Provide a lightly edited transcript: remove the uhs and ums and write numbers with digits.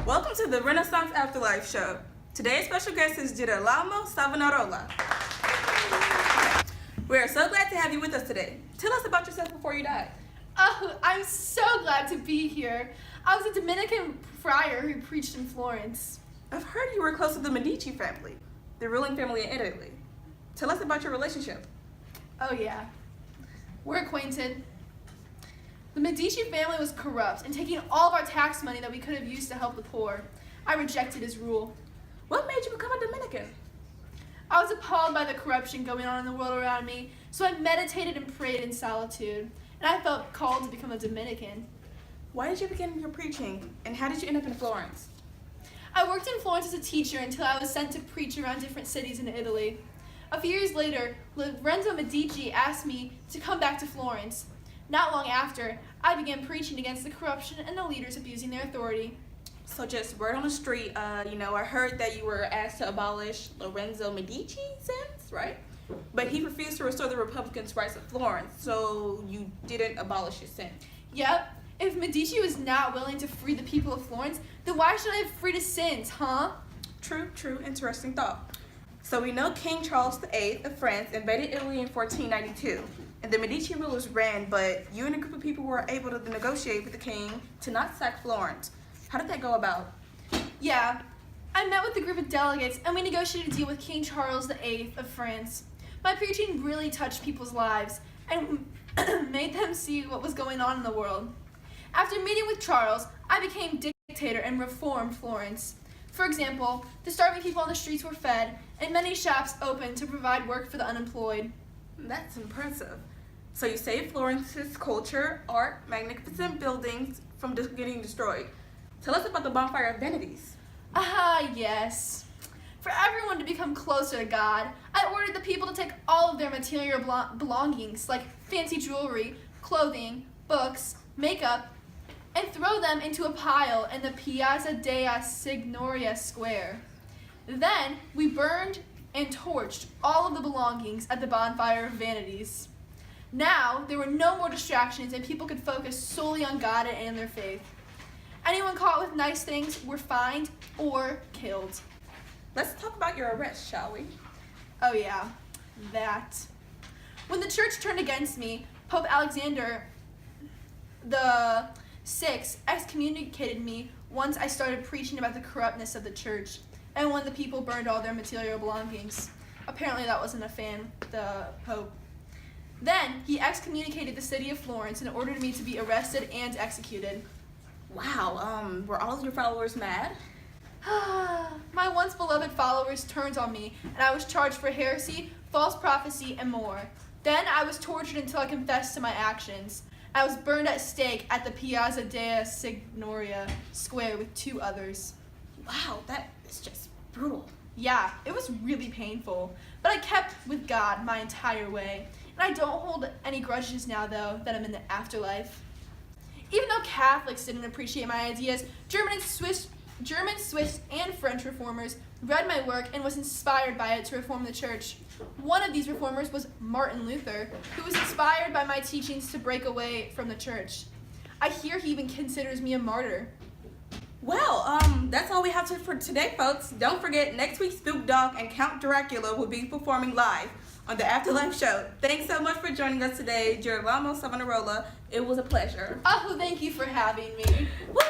Welcome to the Renaissance Afterlife Show. Today's special guest is Giralmo Savonarola. We are so glad to have you with us today. Tell us about yourself before you died. Oh, I'm so glad to be here. I was a Dominican friar who preached in Florence. I've heard you were close to the Medici family, the ruling family in Italy. Tell us about your relationship. Oh yeah, we're acquainted. The Medici family was corrupt and taking all of our tax money that we could have used to help the poor. I rejected his rule. What made you become a Dominican? I was appalled by the corruption going on in the world around me, so I meditated and prayed in solitude, and I felt called to become a Dominican. Why did you begin your preaching, and how did you end up in Florence? I worked in Florence as a teacher until I was sent to preach around different cities in Italy. A few years later, Lorenzo Medici asked me to come back to Florence. Not long after, I began preaching against the corruption and the leaders abusing their authority. So just word on the street, I heard that you were asked to abolish Lorenzo Medici's sins, right? But he refused to restore the Republicans' rights of Florence, so you didn't abolish his sin. Yep. If Medici was not willing to free the people of Florence, then why should I have freed his sins, huh? True, interesting thought. So we know King Charles VIII of France invaded Italy in 1492, and the Medici rulers ran, but you and a group of people were able to negotiate with the king to not sack Florence. How did that go about? Yeah, I met with a group of delegates, and we negotiated a deal with King Charles VIII of France. My preaching really touched people's lives, and made them see what was going on in the world. After meeting with Charles, I became dictator and reformed Florence. For example, the starving people on the streets were fed, and many shops opened to provide work for the unemployed. That's impressive. So you saved Florence's culture, art, magnificent buildings from getting destroyed. Tell us about the bonfire of vanities. Yes. For everyone to become closer to God, I ordered the people to take all of their material belongings, like fancy jewelry, clothing, books, makeup, and throw them into a pile in the Piazza della Signoria Square. Then we burned and torched all of the belongings at the bonfire of vanities. Now there were no more distractions and people could focus solely on God and their faith. Anyone caught with nice things were fined or killed. Let's talk about your arrest, shall we? Oh yeah, that. When the church turned against me, Pope Alexander the Sixth excommunicated me once I started preaching about the corruptness of the church, and when the people burned all their material belongings. Apparently that wasn't a fan, the Pope. Then he excommunicated the city of Florence and ordered me to be arrested and executed. Wow, were all of your followers mad? My once beloved followers turned on me, and I was charged for heresy, false prophecy, and more. Then I was tortured until I confessed to my actions. I was burned at stake at the Piazza della Signoria Square with 2 others. Wow, that is just brutal. Yeah, it was really painful, but I kept with God my entire way. And I don't hold any grudges now, though, that I'm in the afterlife. Even though Catholics didn't appreciate my ideas, German, Swiss, and French reformers read my work and was inspired by it to reform the church. One of these reformers was Martin Luther, who was inspired by my teachings to break away from the church. I hear he even considers me a martyr. Well, that's all we have for today, folks. Don't forget, next week Spook Dog and Count Dracula will be performing live on the Afterlife Show. Thanks so much for joining us today, Giralmo Savonarola. It was a pleasure. Oh, thank you for having me. Woo!